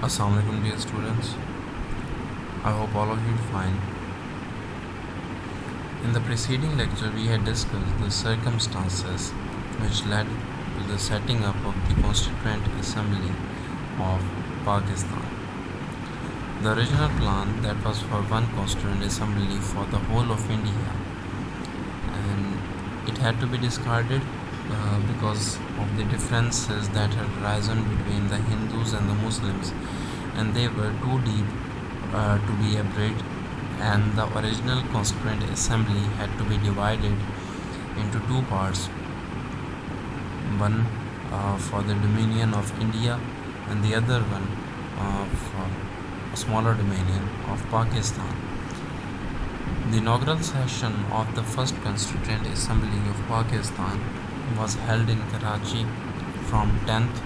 Assalamu alaikum dear students. I hope all of you are fine. In the preceding lecture we had discussed the circumstances which led to the setting up of the Constituent Assembly of Pakistan. The original plan that was for one Constituent Assembly for the whole of India, and it had to be discarded because of the differences that had arisen between the Hindus and the Muslims, and they were too deep to be abridged, and the original Constituent Assembly had to be divided into two parts, one for the Dominion of India and the other one for a smaller Dominion of Pakistan. The inaugural session of the first Constituent Assembly of Pakistan was held in Karachi from 10th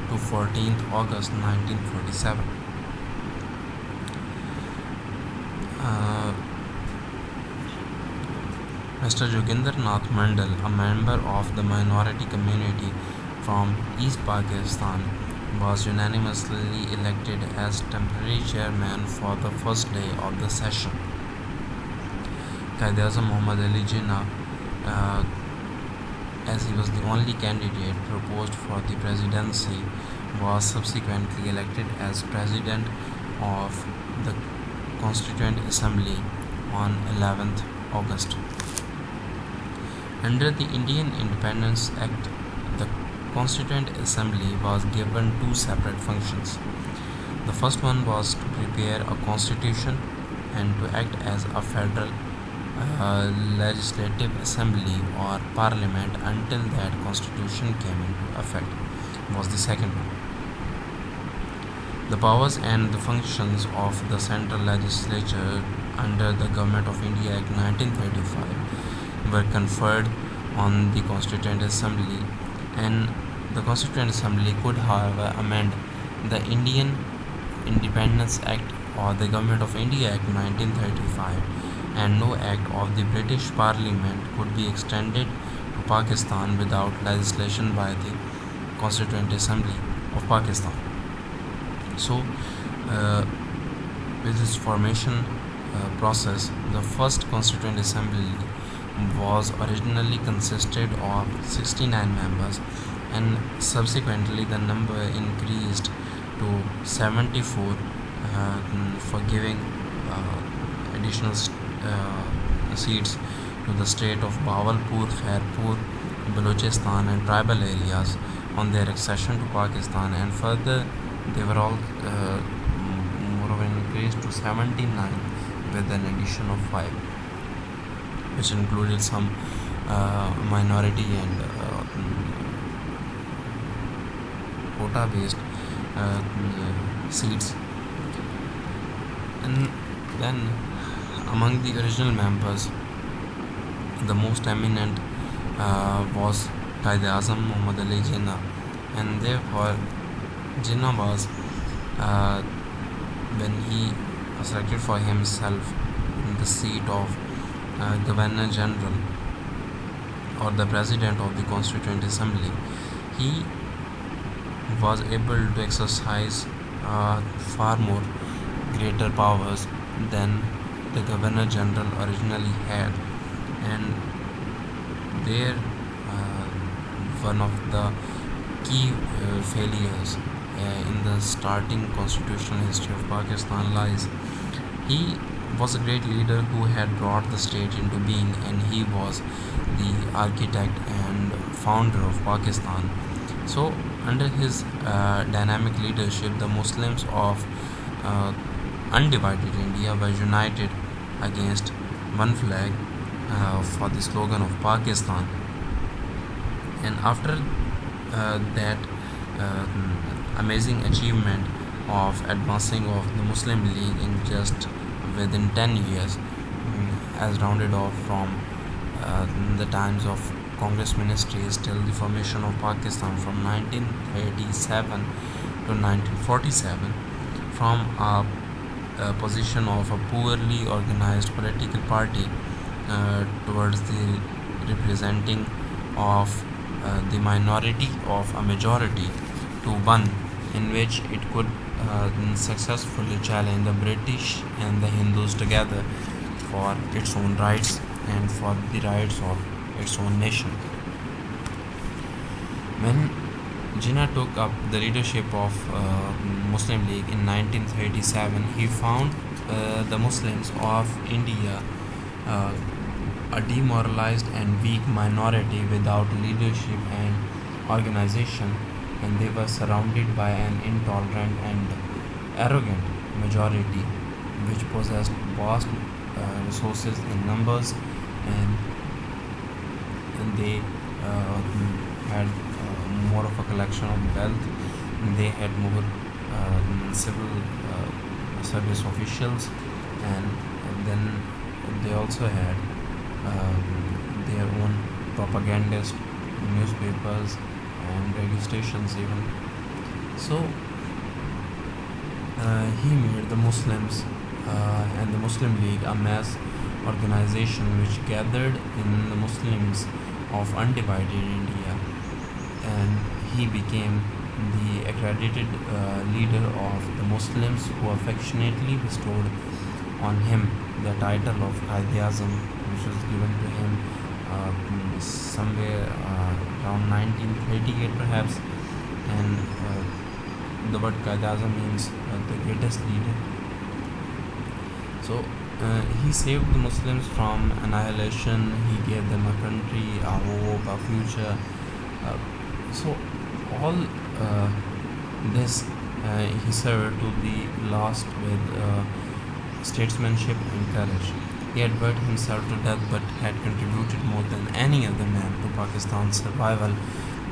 to 14th August 1947. Mr. Joginder Nath Mandal, a member of the minority community from East Pakistan, was unanimously elected as temporary chairman for the first day of the session. Quaid-e-Azam Muhammad Ali Jinnah, as he was the only candidate proposed for the presidency, was subsequently elected as president of the Constituent Assembly on 11th August. Under the Indian Independence Act, the Constituent Assembly was given two separate functions. The first one was to prepare a constitution and to act as a federal legislative assembly or parliament until that constitution came into effect, was the second one. The powers and the functions of the central legislature under the Government of India Act 1935 were conferred on the Constituent Assembly, and the Constituent Assembly could, however, amend the Indian Independence Act or the Government of India Act 1935, and no act of the British Parliament could be extended to Pakistan without legislation by the Constituent Assembly of Pakistan. So, with this formation process, the first Constituent Assembly was originally consisted of 69 members, and subsequently the number increased to 74 for giving additional seats to the state of Bahawalpur, Khairpur, Balochistan and tribal areas on their accession to Pakistan, and further they were all moreover increased to 79 with an addition of 5, which included some minority and quota based seats. And then among the original members, the most eminent was Quaid-e-Azam Muhammad Ali Jinnah, and therefore Jinnah was when he selected for himself the seat of Governor General or the President of the Constituent Assembly, he was able to exercise far more greater powers than the Governor General originally had, and there one of the key failures in the starting constitutional history of Pakistan lies. He was a great leader who had brought the state into being, and he was the architect and founder of Pakistan. So under his dynamic leadership, the Muslims of undivided India were united against one flag for the slogan of Pakistan. And after that amazing achievement of advancing of the Muslim League in just within 10 years, as rounded off from the times of Congress ministries till the formation of Pakistan from 1937 to 1947, from a position of a poorly organized political party towards the representing of the minority of a majority to one in which it could successfully challenge the British and the Hindus together for its own rights and for the rights of its own nation. When Jinnah took up the leadership of Muslim League in 1937, he found the Muslims of India a demoralized and weak minority without leadership and organization, and they were surrounded by an intolerant and arrogant majority which possessed vast resources in numbers, and they had more of a collection of wealth. They had more civil service officials, and then they also had their own propagandist newspapers and radio stations even. So he made the Muslims and the Muslim League a mass organization which gathered in the Muslims of undivided India, and he became the accredited leader of the Muslims, who affectionately bestowed on him the title of Qaid-e-Azam, which was given to him somewhere around 1938 perhaps, and the word Qaid-e-Azam means the greatest leader. So he saved the Muslims from annihilation. He gave them a country, a hope, a future. So all this he served to the last with statesmanship and courage. He had worked himself to death but had contributed more than any other man to Pakistan's survival,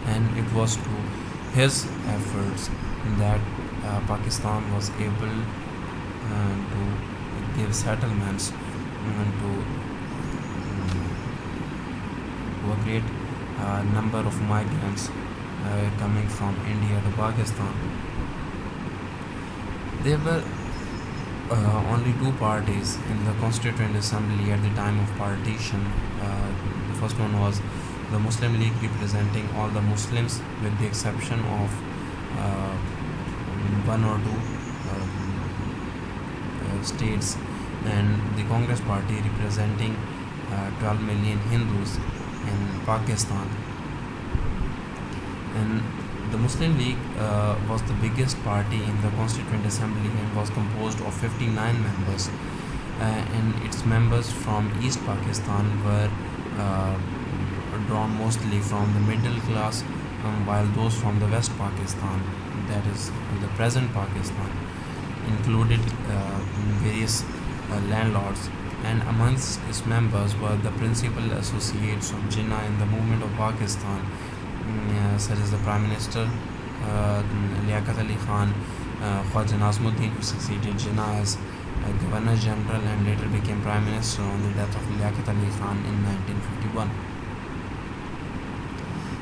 and it was to his efforts that Pakistan was able to give settlements to a great number of migrants coming from India to Pakistan. There were only two parties in the Constituent Assembly at the time of partition. The first one was the Muslim League, representing all the Muslims with the exception of one or two states, and the Congress Party, representing 12 million Hindus in Pakistan. And the Muslim League was the biggest party in the Constituent Assembly and was composed of 59 members, and its members from East Pakistan were drawn mostly from the middle class, while those from the West Pakistan, that is the present Pakistan, included various landlords, and amongst its members were the principal associates of Jinnah in the movement of Pakistan, such as the Prime Minister Liaquat Ali Khan, Khwaja Nazmuddin, who succeeded Jinnah as Governor General and later became Prime Minister on the death of Liaquat Ali Khan in 1951.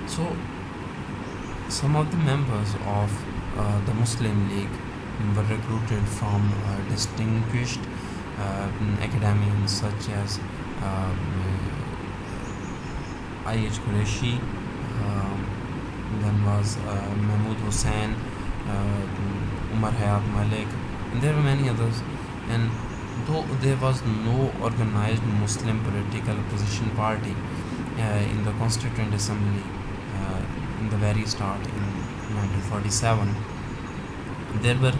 So some of the members of the Muslim League were recruited from distinguished academians such as I.H. Qureshi, then was Mahmud Hussain, Umar Hayat Malik, and there were many others. And though there was no organized Muslim political opposition party in the Constituent Assembly in the very start in 1947, there were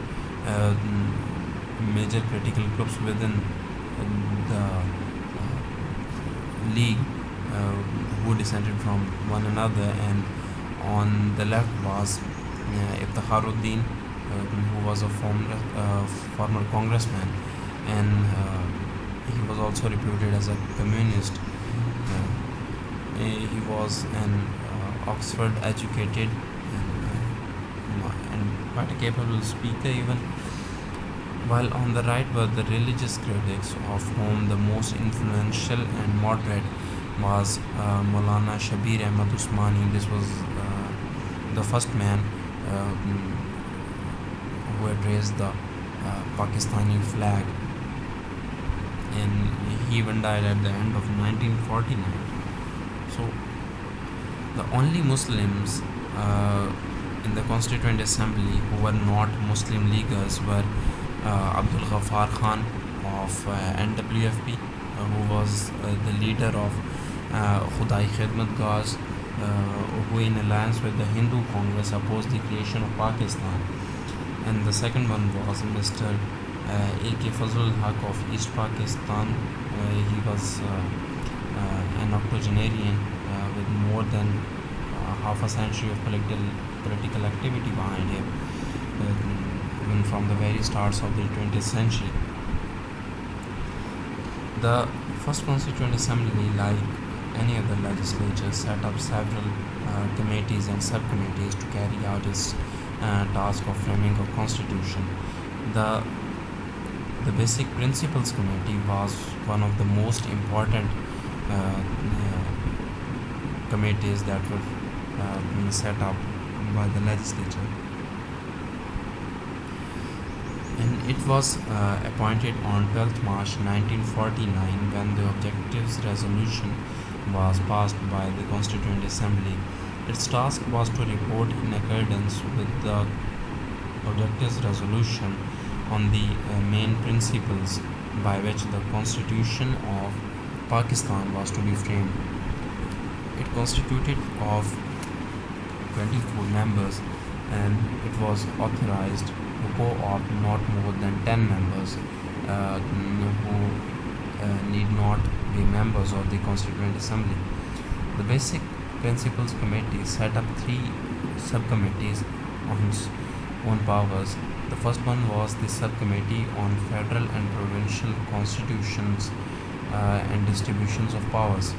major political groups within the league who descended from one another, and on the left was Iftikharuddin, who was a former congressman, and he was also reputed as a communist. He was an Oxford educated and quite a capable speaker even, while on the right were the religious critics, of whom the most influential and moderate was Maulana Shabir Ahmad Usmani. This was the first man who had raised the Pakistani flag, and he even died at the end of 1949. So the only Muslims in the Constituent Assembly who were not Muslim Leaguers were Abdul Ghaffar Khan of NWFP, who was the leader of Khudai Khidmat Gaz, who in alliance with the Hindu Congress opposed the creation of Pakistan. And the second one was Mr. A.K. Fazlul Haq of East Pakistan. He was an octogenarian with more than half a century of political activity behind him, even from the very starts of the 20th century. The first Constituent Assembly, like any other legislature, set up several committees and subcommittees to carry out its task of framing a constitution. The Basic Principles Committee was one of the most important committees that were set up by the legislature, and it was appointed on 12th March 1949 when the Objectives Resolution was passed by the Constituent Assembly. Its task was to report in accordance with the Objectives Resolution on the main principles by which the Constitution of Pakistan was to be framed. It constituted of 24 members, and it was authorized to co-opt not more than 10 members who need not be members of the Constituent Assembly. The Basic Principles Committee set up 3 subcommittees on its own powers. The first one was the Subcommittee on Federal and Provincial Constitutions and Distributions of Powers.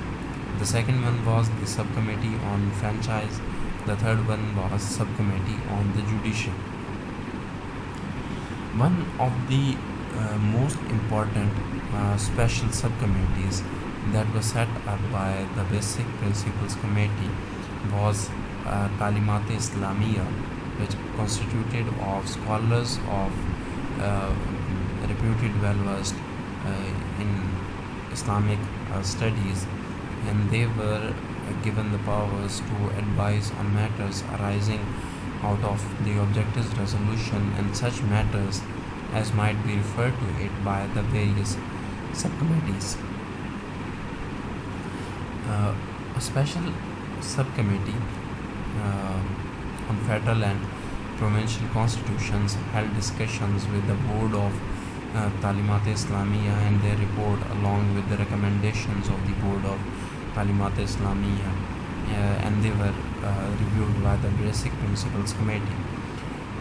The second one was the Subcommittee on Franchise. The third one was Subcommittee on the Judiciary. One of the most important special subcommittees that was set up by the Basic Principles Committee was Talimaat-i-Islamia, which constituted of scholars of reputed well-versed in Islamic studies, and they were given the powers to advise on matters arising out of the Objectives Resolution and such matters as might be referred to it by the various subcommittees. A special subcommittee on federal and provincial constitutions held discussions with the board of Talimaat-i-Islamia and their report along with the recommendations of the board of Talimaat-i-Islamia, and they were reviewed by the Basic Principles Committee.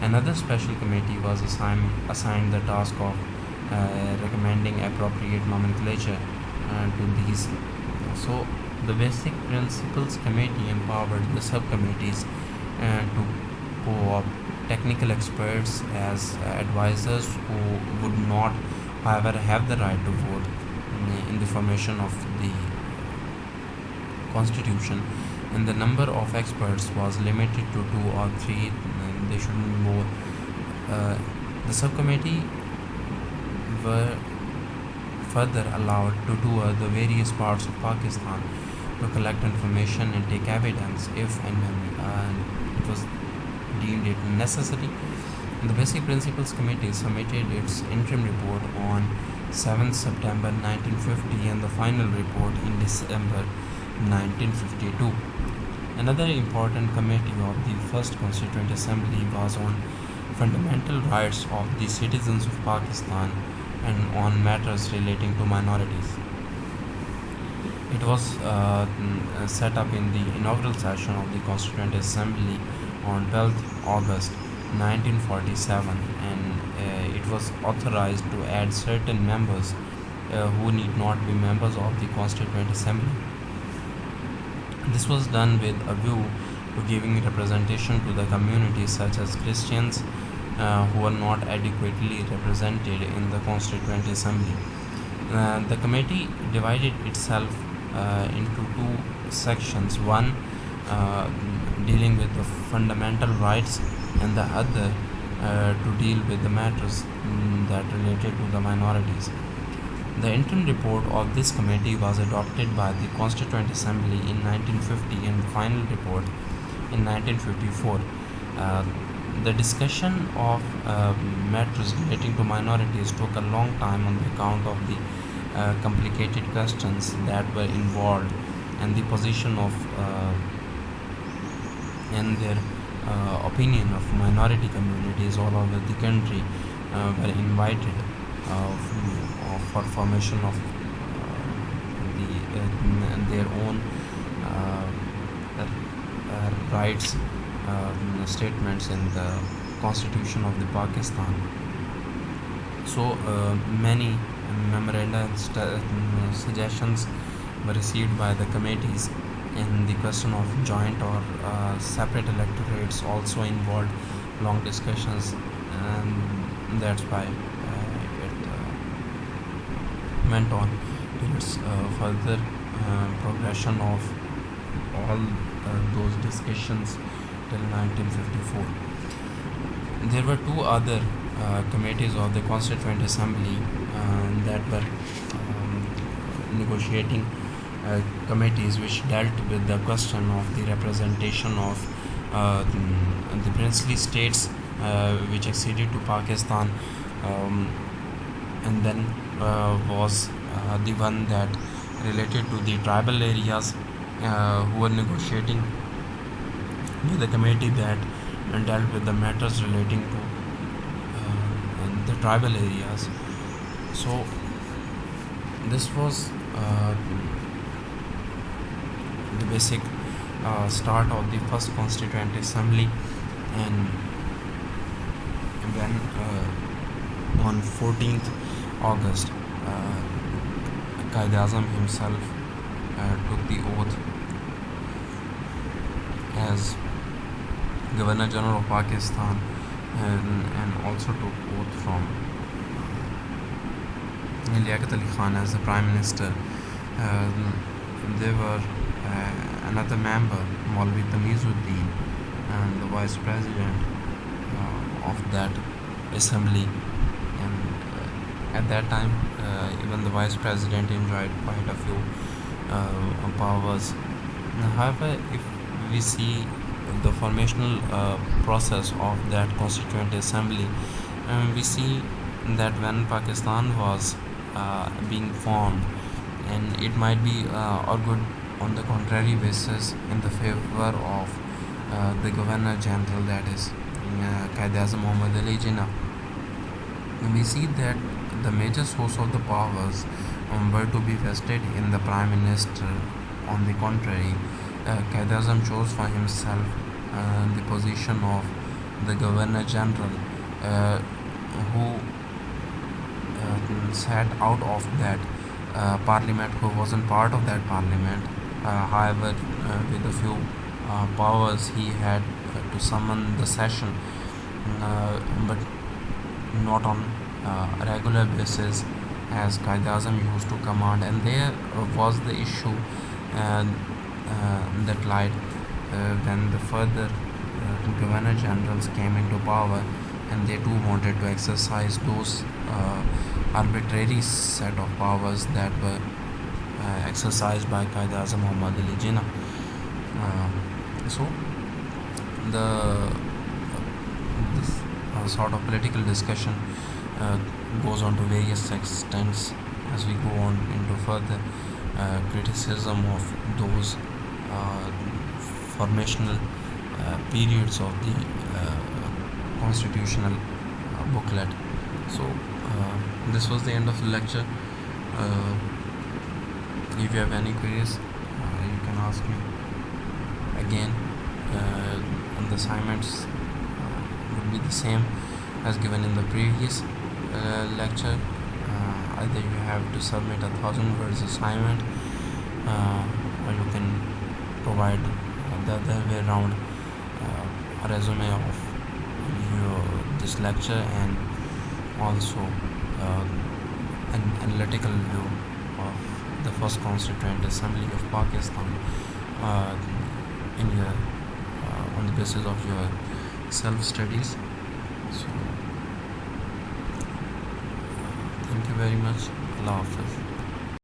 Another special committee was assigned the task of recommending appropriate nomenclature to these. So the Basic Principles Committee empowered the subcommittees to co-opt technical experts as advisors who would not, however, have the right to vote in the formation of the Constitution, and the number of experts was limited to 2 or 3. They shouldn't be more. The subcommittee were further allowed to tour the various parts of Pakistan to collect information and take evidence if and when it was deemed it necessary. The Basic Principles Committee submitted its interim report on 7th September 1950 and the final report in December 1952. Another important committee of the First Constituent Assembly was on fundamental rights of the citizens of Pakistan and on matters relating to minorities. It was set up in the inaugural session of the Constituent Assembly on 12th August 1947, and it was authorized to add certain members who need not be members of the Constituent Assembly. This was done with a view to giving representation to the communities such as Christians who are not adequately represented in the Constituent Assembly. The committee divided itself into 2 sections, one dealing with the fundamental rights and the other to deal with the matters that related to the minorities. The interim report of this committee was adopted by the Constituent Assembly in 1950 and the final report in 1954. Uh, the discussion of matters relating to minorities took a long time on the account of the complicated questions that were involved and the position of and their opinion of minority communities all over the country were invited for formation of their own rights statements in the Constitution of the Pakistan. So many memoranda and suggestions were received by the committees, and the question of joint or separate electorates also involved long discussions, and that's why it went on to its further progression of all those discussions till 1954. There were two other committees of the Constituent Assembly that were negotiating committees which dealt with the question of the representation of the princely states which acceded to Pakistan, and then was the one that related to the tribal areas who were negotiating with the committee that dealt with the matters relating to the tribal areas. So this was the basic start of the first Constituent Assembly, and when on 14th August Quaid-e-Azam himself took the oath as Governor General of Pakistan, and also took oath from Liaquat Ali Khan as the Prime Minister. There were another member, Maulvi Tamizuddin, and the Vice President of that assembly. And at that time, even the Vice President enjoyed quite a few powers. However, if we see the formational process of that Constituent Assembly, we see that when Pakistan was being formed, and it might be argued on the contrary basis in the favor of the Governor General, that is Quaid-e-Azam Muhammad Ali Jinnah. We see that the major source of the powers were to be vested in the Prime Minister. On the contrary, Quaid-e-Azam chose for himself the position of the Governor General, who sat out of that parliament, who wasn't part of that parliament. However, with a few powers, he had to summon the session, but not on a regular basis as Quaid-e-Azam used to command. And there was the issue that lied when the further Governor Generals came into power, and they too wanted to exercise those arbitrary set of powers that were exercised by Quaid-e-Azam Muhammad Ali Jinnah. So this sort of political discussion goes on to various extents as we go on into further criticism of those formational periods of the constitutional booklet. So this was the end of the lecture. If you have any queries, you can ask me again. And the assignments would be the same as given in the previous lecture. Either you have to submit 1,000 words assignment, or you can provide the other way around a resume of this lecture, and also an analytical view of the first Constituent Assembly of Pakistan in your on the basis of your self-studies. So thank you very much. Allah Hafiz.